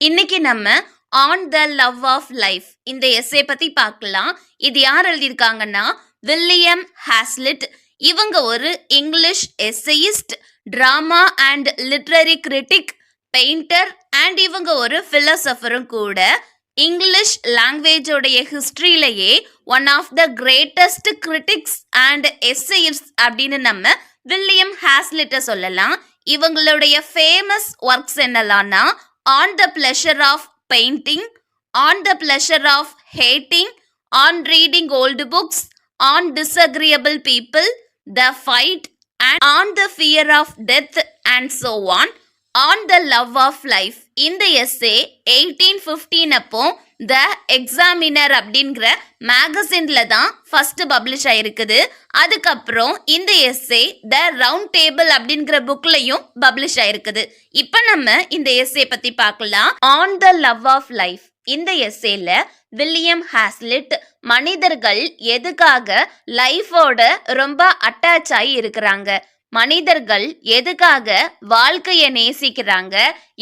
இன்னைக்கு நம்ம on the love of life இந்த எஸ்ஸே பத்தி பார்க்கலாம். இது யார் எழுதியிருக்காங்கன்னா வில்லியம் ஹாஸ்லிட். இவங்க ஒரு English essayist, drama and literary critic, painter and இவங்க ஒரு பிலோசபரும் கூட. இங்கிலீஷ் லாங்குவேஜோடைய ஹிஸ்டரியிலேயே one of the greatest critics and essayist அப்படின்னு நம்ம வில்லியம் ஹாஸ்லிட்டை சொல்லலாம். இவங்களுடைய ஃபேமஸ் ஒர்க்ஸ் என்னலாம்னா On the Pleasure of Painting, On the Pleasure of Hating, On Reading Old Books, On Disagreeable People, The Fight, and On the Fear of Death, and so on. On the Love of Life. இந்த essay 1815 அப்போ த examiner அப்படிங்கிற மேகசின்ல தான் first publish ஆயிருக்குது. அதுக்கப்புறம் இந்த essay த round table அப்படிங்கிற புக்லையும் publish ஆயிருக்குது. இப்போ நம்ம இந்த எஸ்ஸே பத்தி பார்க்கலாம். On the love of life இந்த எஸ்ஸேல வில்லியம் ஹாஸ்லிட் மனிதர்கள் எதுக்காக லைஃபோட ரொம்ப அட்டாச் ஆகி இருக்கிறாங்க, மனிதர்கள் எதுக்காக வாழ்க்கைய நேசிக்கிறாங்க,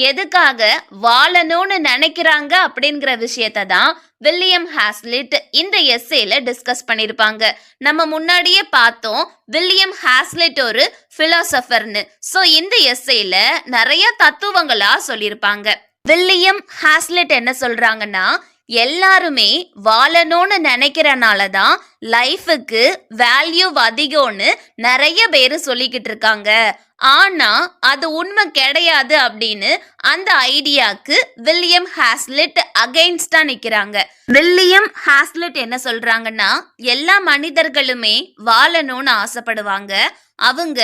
எதுக்காக வாழணும்னு நினைக்கிறாங்க அப்படிங்கிற விஷயத்தை தான் வில்லியம் ஹாஸ்லிட் இந்த எஸ்ஸேல டிஸ்கஸ் பண்ணியிருப்பாங்க. நம்ம முன்னாடியே பார்த்தோம் வில்லியம் ஹாஸ்லிட் ஒரு பிலோசபர்னு. ஸோ இந்த எஸ்ஸேல நிறைய தத்துவங்களா சொல்லியிருப்பாங்க. வில்லியம் ஹாஸ்லிட் என்ன சொல்றாங்கன்னா, எல்லாருமே வாழணும்னு நினைக்கிறனால தான் லைஃபுக்கு வேல்யூ அதிகம்னு நிறைய பேர் சொல்லிக்கிட்டு இருக்காங்க. ஆனா அது உண்மை கிடையாது அப்படின்னு அந்த ஐடியாக்கு வில்லியம் ஹாஸ்லிட் அகைன்ஸ்டா நிக்கிறாங்க. வில்லியம் ஹாஸ்லிட் என்ன சொல்றாங்கன்னா, எல்லா மனிதர்களுமே வாழணும்னு ஆசைப்படுவாங்க. அவங்க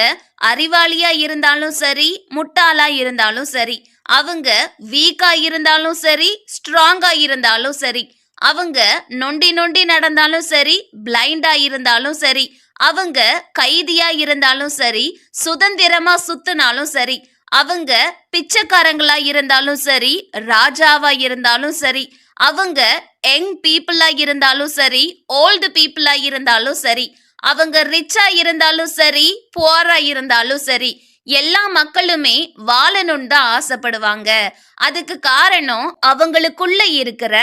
அறிவாளியா இருந்தாலும் சரி, முட்டாளா இருந்தாலும் சரி, அவங்க வீக்கா இருந்தாலும் சரி, ஸ்ட்ராங்கா இருந்தாலும் சரி, அவங்க நொண்டி நொண்டி நடந்தாலும் சரி, பிளைண்டா இருந்தாலும் சரி, அவங்க கைதியா இருந்தாலும் சரி, சுதந்திரமா சுத்தினாலும் சரி, அவங்க பிச்சைக்காரங்களா இருந்தாலும் சரி, ராஜாவா இருந்தாலும் சரி, அவங்க யங் பீப்புளா இருந்தாலும் சரி, ஓல்டு பீப்புளா இருந்தாலும் சரி, அவங்க ரிச்சா இருந்தாலும் சரி, புவரா இருந்தாலும் சரி, எல்லா மக்களுமே வாழணும்னு தான் ஆசைப்படுவாங்க. அதுக்கு காரணம் அவங்களுக்குள்ள இருக்கிற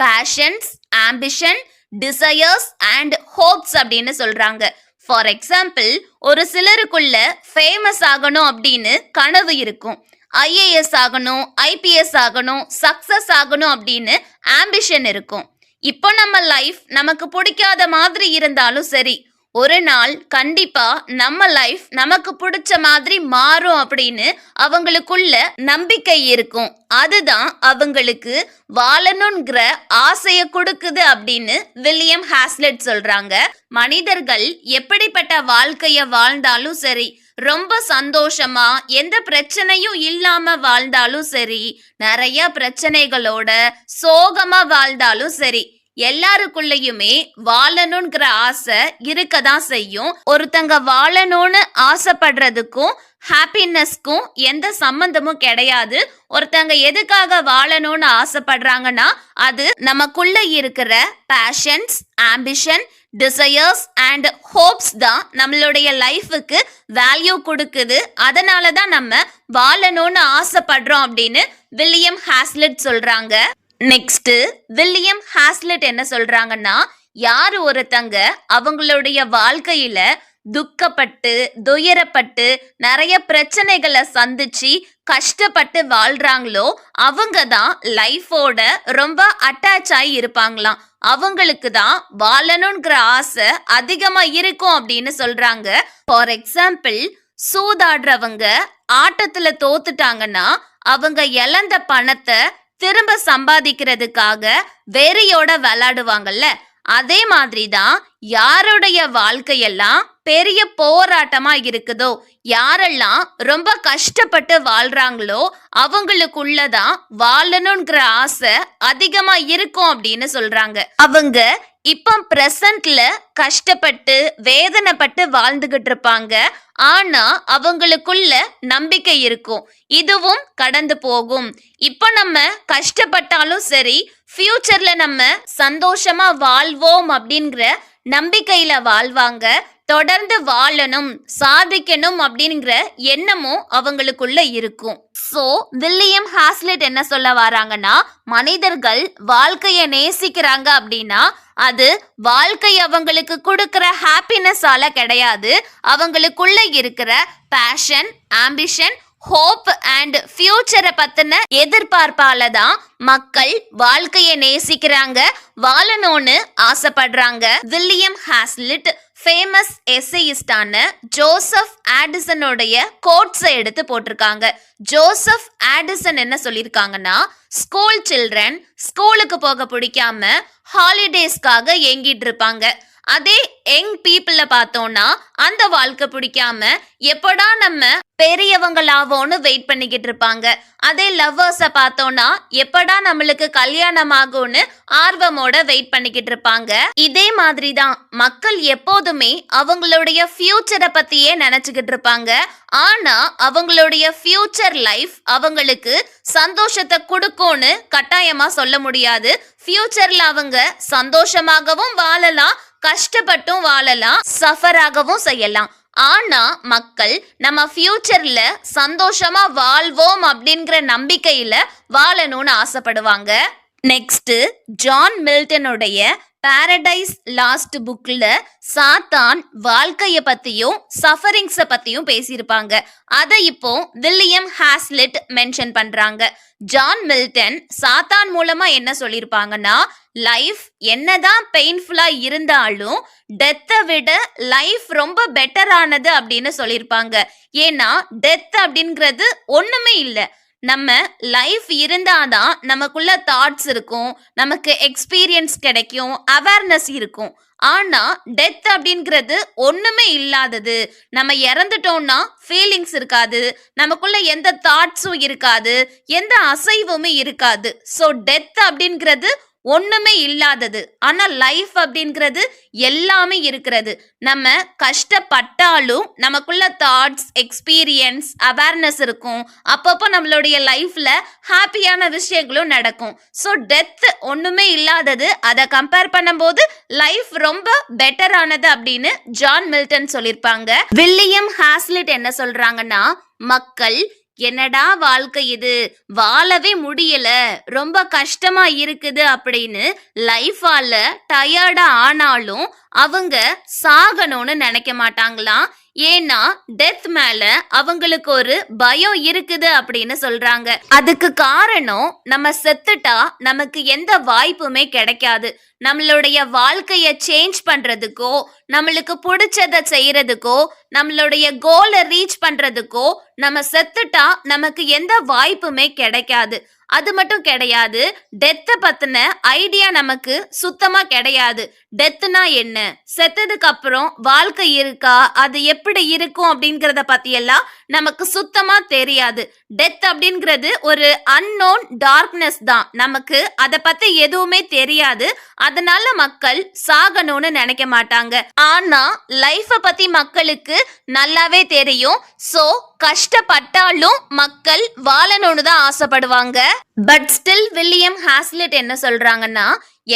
passions, ambition, desires and hopes அப்படின்னு சொல்றாங்க. ஃபார் எக்ஸாம்பிள், ஒரு சிலருக்குள்ள ஃபேமஸ் ஆகணும் அப்படின்னு கனவு இருக்கும், ஐஏஎஸ் ஆகணும், ஐபிஎஸ் ஆகணும், சக்சஸ் ஆகணும் அப்படின்னு ஆம்பிஷன் இருக்கும். இப்போ நம்ம லைஃப் நமக்கு பிடிக்காத மாதிரி இருந்தாலும் சரி, ஒரு நாள் கண்டிப்பா நம்ம லைஃப் நமக்கு பிடிச்ச மாதிரி மாறும் அப்படின்னு அவங்களுக்குள்ள நம்பிக்கை இருக்கும். அதுதான் அவங்களுக்கு வாழணுங்கிற ஆசையை கொடுக்குது அப்படின்னு வில்லியம் ஹாஸ்லிட் சொல்றாங்க. மனிதர்கள் எப்படிப்பட்ட வாழ்க்கைய வாழ்ந்தாலும் சரி, ரொம்ப சந்தோஷமா எந்த பிரச்சனையும் இல்லாம வாழ்ந்தாலும் சரி, நிறைய பிரச்சனைகளோட சோகமா வாழ்ந்தாலும் சரி, எல்லாருக்குள்ளயுமே வாழணுங்கிற ஆசை இருக்கதான் செய்யும். ஒருத்தங்க வாழணும்னு ஆசைப்படுறதுக்கும் ஹாப்பினஸ்க்கும் எந்த சம்பந்தமும் கிடையாது. ஒருத்தங்க எதுக்காக வாழணும்னு ஆசைப்படுறாங்கன்னா, அது நமக்குள்ள இருக்கிற passions, ambition, desires and hopes தான் நம்மளுடைய லைஃபுக்கு வேல்யூ கொடுக்குது. அதனால தான் நம்ம வாழணும்னு ஆசைப்படுறோம் அப்படின்னு வில்லியம் ஹாஸ்லிட் சொல்றாங்க. நெக்ஸ்ட் வில்லியம் ஹாஸ்லிட் என்ன சொல்றாங்கன்னா, யாரு ஒருத்தங்க அவங்களுடைய வாழ்க்கையில துக்கப்பட்டு, துயரப்பட்டு, நிறைய பிரச்சனைகளை சந்திச்சு கஷ்டப்பட்டு வாழ்றாங்களோ அவங்க தான் லைஃபோட ரொம்ப அட்டாச் ஆகி இருப்பாங்களாம். அவங்களுக்கு தான் வாழணுங்கிற ஆசை அதிகமா இருக்கும் அப்படின்னு சொல்றாங்க. ஃபார் எக்ஸாம்பிள், சூதாடுறவங்க ஆட்டத்துல தோத்துட்டாங்கன்னா அவங்க இழந்த பணத்தை திரும்ப சம்பாதிக்கிறதுக்காக வெறியோட விளையாடுவாங்கல்ல, அதே மாதிரி தான் யாருடைய வாழ்க்கையெல்லாம் பெரிய போராட்டமா இருக்குதோ, யாரெல்லாம் ரொம்ப கஷ்டப்பட்டு வாழ்றாங்களோ அவங்களுக்குள்ளதான் வாழணுங்கிற ஆசை அதிகமா இருக்கும் அப்படின்னு சொல்றாங்க. அவங்க இப்போ பிரசன்ட்ல கஷ்டப்பட்டு வேதனைப்பட்டு வாழ்ந்துகிட்டு இருப்பாங்க. ஆனா அவங்களுக்குள்ள நம்பிக்கை இருக்கும், இதுவும் கடந்து போகும். இப்போ நம்ம கஷ்டப்பட்டாலும் சரி, ஃபியூச்சர்ல நம்ம சந்தோஷமா வாழ்வோம் அப்படிங்கிற நம்பிக்கையில வாழ்வாங்க. தொடர்ந்து வாழணும், சாதிக்கணும் அப்படிங்கிற எண்ணமும் அவங்களுக்குள்ள இருக்கும். சோ வில்லியம் ஹாஸ்லிட் என்ன சொல்ல வராங்கன்னா, மனிதர்கள் வாழ்க்கைய நேசிக்கிறாங்க அப்படின்னா அது வாழ்க்கை அவங்களுக்கு கொடுக்கிற ஹாப்பினஸால கிடையாது, அவங்களுக்குள்ள இருக்கிற பேஷன், ஆம்பிஷன், ஹோப் அண்ட் ஃபியூச்சரை பத்தின எதிர்பார்ப்பால தான் மக்கள் வாழ்க்கைய நேசிக்கிறாங்க, வாழணும்னு ஆசைப்படுறாங்க. வில்லியம் ஹாஸ்லிட் ஃபேமஸ் எஸ்ஸேயிஸ்டான ஜோசப் ஆடிசனுடைய கோட்ஸை எடுத்து போட்டிருக்காங்க. ஜோசப் ஆடிசன் என்ன சொல்லியிருக்காங்கன்னா, ஸ்கூல் சில்ட்ரன் ஸ்கூலுக்கு போக பிடிக்காம ஹாலிடேஸ்க்காக ஏங்கிட்டு இருப்பாங்க. அதே யங் பீப்புள பார்த்தோம்னா அந்த வாழ்க்கை பிடிக்காம எப்படா நம்ம பெரியவங்களாவோன்னு வெயிட் பண்ணிக்கிட்டு இருப்பாங்க. அதே லவ்வர்ஸை பார்த்தோம்னா எப்படா நம்மளுக்கு கல்யாணம் ஆகும்னு ஆர்வமோட வெயிட் பண்ணிக்கிட்டு இருப்பாங்க. இதே மாதிரி தான் மக்கள் எப்போதுமே அவங்களுடைய ஃபியூச்சரை பத்தியே நினைச்சுக்கிட்டு இருப்பாங்க. ஆனா அவங்களுடைய ஃபியூச்சர் லைஃப் அவங்களுக்கு சந்தோஷத்தை கொடுக்கும்னு கட்டாயமா சொல்ல முடியாது. ஃபியூச்சர்ல அவங்க சந்தோஷமாகவும் வாழலாம், கஷ்டப்பட்டும் வாழலாம், சஃபராகவும் செய்யலாம். ஆனா மக்கள் நம்ம ஃபியூச்சர்ல சந்தோஷமா வாழ்வோம் அப்படிங்கிற நம்பிக்கையில வாழணும்னு ஆசைப்படுவாங்க. நெக்ஸ்ட் ஜான் மில்டனுடைய பாரடைஸ் லாஸ்ட் புக்ல சாத்தான் வாழ்க்கைய பத்தியும் சஃபரிங்ஸ பத்தியும் பேசியிருப்பாங்க. அதை இப்போ வில்லியம் ஹாஸ்லிட் மென்ஷன் பண்றாங்க. ஜான் மில்டன் சாத்தான் மூலமா என்ன சொல்லியிருப்பாங்கன்னா, லைஃப் என்னதான் பெயின்ஃபுல்லா இருந்தாலும் டெத்தை விட லைஃப் ரொம்ப பெட்டரானது அப்படின்னு சொல்லியிருப்பாங்க. ஏன்னா டெத் அப்படிங்கிறது ஒண்ணுமே இல்லை, நம்ம லைஃப் இருந்தாதான் நமக்குள்ள தாட்ஸ் இருக்கும், நமக்கு எக்ஸ்பீரியன்ஸ் கிடைக்கும், அவேர்னஸ் இருக்கும். ஆனா டெத் அப்படிங்கிறது ஒண்ணுமே இல்லாதது, நம்ம இறந்துட்டோம்னா ஃபீலிங்ஸ் இருக்காது, நமக்குள்ள எந்த தாட்ஸும் இருக்காது, எந்த அசைவுமே இருக்காது. ஸோ டெத் அப்படிங்கிறது ஒண்ணுமே இல்லாதது. ஆனா லைஃப் அப்படிங்கிறது எல்லாமே இருக்கிறது. நம்ம கஷ்டப்பட்டாலும் நமக்குள்ள தாட்ஸ், எக்ஸ்பீரியன்ஸ், அவேர்னஸ் இருக்கும். அப்பப்போ நம்மளுடைய லைஃப்ல ஹாப்பியான விஷயங்களும் நடக்கும். ஸோ டெத் ஒண்ணுமே இல்லாதது, அதை கம்பேர் பண்ணும்போது லைஃப் ரொம்ப பெட்டரானது அப்படின்னு ஜான் மில்டன் சொல்லியிருப்பாங்க. வில்லியம் ஹாஸ்லிட் என்ன சொல்றாங்கன்னா, மக்கள் என்னடா வாழ்க்கை இது, வாழவே முடியல, ரொம்ப கஷ்டமா இருக்குது அப்படின்னு லைஃபால டயர்டா ஆனாலும் அவங்க சாகணும்னு நினைக்க மாட்டாங்களாம். ஏன்னா டெத் மேல அவங்களுக்கு ஒரு பயம் இருக்குது அப்படின்னு சொல்றாங்க. அதுக்கு காரணம், நம்ம செத்துட்டா நமக்கு எந்த வாய்ப்புமே கிடைக்காது. நம்மளுடைய வாழ்க்கைய சேஞ்ச் பண்றதுக்கோ, நம்மளுக்கு பிடிச்சதை செய்யறதுக்கோ, நம்மளுடைய கோலை ரீச் பண்றதுக்கோ நம்ம செத்துட்டா நமக்கு எந்த வாய்ப்புமே கிடைக்காது. அது மட்டும் கிடையாது, டெத்தை பத்தின ஐடியா நமக்கு சுத்தமா கிடையாது. டெத்துனா என்ன, செத்ததுக்கு அப்புறம் வாழ்க்கை இருக்கா, அது எப்படி இருக்கும் அப்படிங்கறத பத்தி எல்லாம் நமக்கு சுத்தமா தெரியாது. டெத் அப்படிங்கிறது ஒரு அன்னோன் டார்க்னஸ் தான், நமக்கு அதை பத்தி எதுவுமே தெரியாது. அதனால மக்கள் சாகணும்னு நினைக்க மாட்டாங்க. ஆனா லைஃப பத்தி மக்களுக்கு நல்லாவே தெரியும். சோ கஷ்டப்பட்டாலும் மக்கள் வாழணும்னு தான் ஆசைப்படுவாங்க. பட் ஸ்டில் வில்லியம் ஹாஸ்லிட் என்ன சொல்றாங்கன்னா,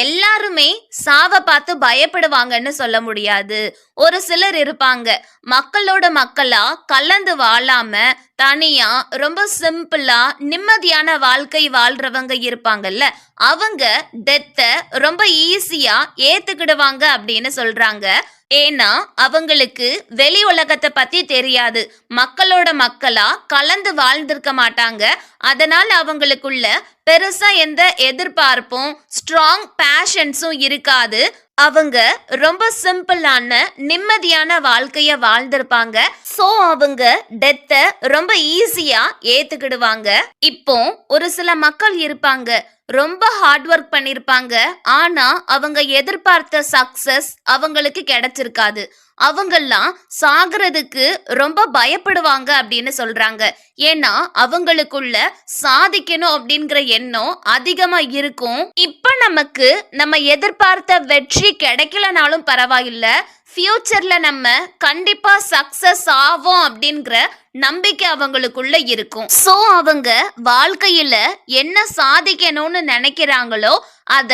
எல்லாருமே சாவை பார்த்து பயப்படுவாங்கன்னு சொல்ல முடியாது. ஒரு சிலர் இருப்பாங்க, மக்களோட மக்களா கலந்து வாழாம தனியா ரொம்ப சிம்பிளா நிம்மதியான வாழ்க்கை வாழ்றவங்க இருப்பாங்கல்ல, அவங்க டெத்தை ரொம்ப ஈஸியா ஏத்துக்கிடுவாங்க அப்படின்னு சொல்றாங்க. ஏன்னா அவங்களுக்கு வெளி உலகத்தை பத்தி தெரியாது, மக்களோட மக்களா கலந்து வாழ்ந்திருக்க மாட்டாங்க. அதனால அவங்களுக்குள்ள பெருசா எந்த எதிர்பார்ப்பும் ஸ்ட்ராங் பேஷன்ஸும் இருக்காது. அவங்க ரொம்ப சிம்பிளான நிம்மதியான வாழ்க்கைய வாழ்ந்திருப்பாங்க. சோ அவங்க டெத்தை ரொம்ப ஈஸியா ஏத்துக்கிடுவாங்க. இப்போ ஒரு சில மக்கள் இருப்பாங்க, ரொம்ப ஹார்ட் ஒர்க் பண்ணிருப்பாங்க, ஆனா அவங்க எதிர்பார்த்த சக்சஸ் அவங்களுக்கு கிடைச்சிருக்காது. அவங்கெல்லாம் சாகிறதுக்கு ரொம்ப பயப்படுவாங்க அப்படின்னு சொல்றாங்க. ஏன்னா அவங்களுக்குள்ள சாதிக்கணும் அப்படிங்கிற எண்ணம் அதிகமா இருக்கும். இப்ப நமக்கு நம்ம எதிர்பார்த்த வெற்றி கிடைக்கலனாலும் பரவாயில்ல, ஃபியூச்சர்ல நம்ம கண்டிப்பா சக்சஸ் ஆவோம் அப்படிங்கிற நம்பிக்கை அவங்களுக்குள்ள இருக்கும். சோ அவங்க வாழ்க்கையில என்ன சாதிக்கணும்னு நினைக்கிறாங்களோ அத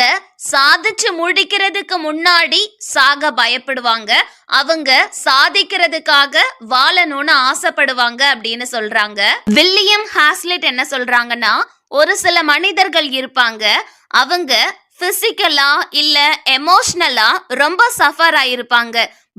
சாதிச்சு முடிக்கிறதுக்கு முன்னாடி சாக பயப்படுவாங்க. அவங்க சாதிக்கிறதுக்காக வாழணும்னு ஆசைப்படுவாங்க அப்படின்னு சொல்றாங்க. வில்லியம் ஹாஸ்லிட் என்ன சொல்றாங்கன்னா, ஒரு சில மனிதர்கள் இருப்பாங்க, அவங்க பிசிக்கலா இல்ல எமோஷனலா ரொம்ப சஃபர் ஆயிருப்பாங்க,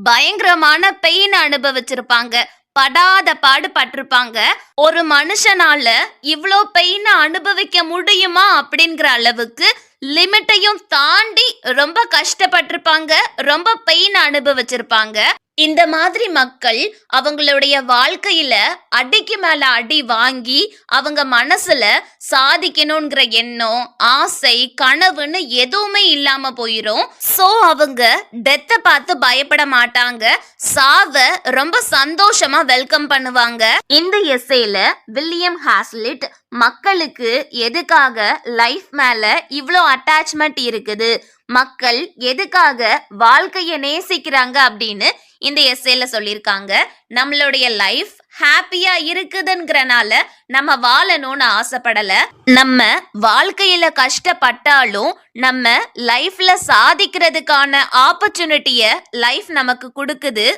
பயங்கரமான பெயின் அனுபவிச்சிருப்பாங்க, படாத பாடு பட்டிருப்பாங்க. ஒரு மனுஷனால இவ்ளோ பெயின் அனுபவிக்க முடியுமா அப்படிங்கிற அளவுக்கு லிமிட்டையும் தாண்டி ரொம்ப கஷ்டப்பட்டிருப்பாங்க, ரொம்ப பெயின் அனுபவிச்சிருப்பாங்க. இந்த மாதிரி மக்கள் அவங்களுடைய வாழ்க்கையில அடிக்கு மேல அடி வாங்கி அவங்க மனசுல சாதிக்கணுங்கிற எண்ணம், ஆசை, கனவுன்னு எதுவுமே இல்லாம போயிரும். சோ அவங்க டெத்தை பார்த்து பயப்பட மாட்டாங்க, சாவ ரொம்ப சந்தோஷமா வெல்கம் பண்ணுவாங்க. இந்த எஸ்ஸேல வில்லியம் ஹாஸ்லிட் மக்களுக்கு எதுக்காக லைஃப் மேல இவ்ளோ அட்டாச்மெண்ட் இருக்குது, மக்கள் எதுக்காக வாழ்க்கைய நேசிக்கிறாங்க அப்படின்னு இந்த எஸ்ஸேல சொல்லியிருக்காங்க. நம்மளுடைய லைஃப் ஹாப்பியா இருக்குதுங்கிறனால நம்ம வாழணும்னு ஆசைப்படல. நம்ம வாழ்க்கையில கஷ்டப்பட்டாலும் நம்ம லைஃப்ல சாதிக்கிறதுக்கான ஆப்பர்ச்சுனிட்டிய லைஃப் நமக்கு கொடுக்குது.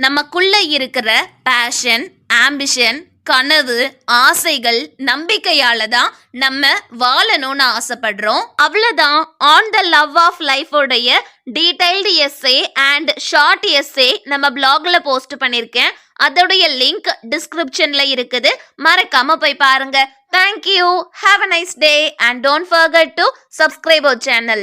நமக்குள்ள இருக்கிற பேஷன், ஆம்பிஷன், கனவு, ஆசைகள், நம்பிக்கையால தான் நம்ம வாழணும்னு ஆசைப்படுறோம். அவ்வளவுதான். On the love of life உடைய detailed essay and short essay நம்ம பிளாக்ல போஸ்ட் பண்ணிருக்கேன். அதோடைய லிங்க் டிஸ்கிரிப்ஷன்ல இருக்குது, மறக்காம போய் பாருங்க. Thank you. Have a nice day and don't forget to subscribe our channel.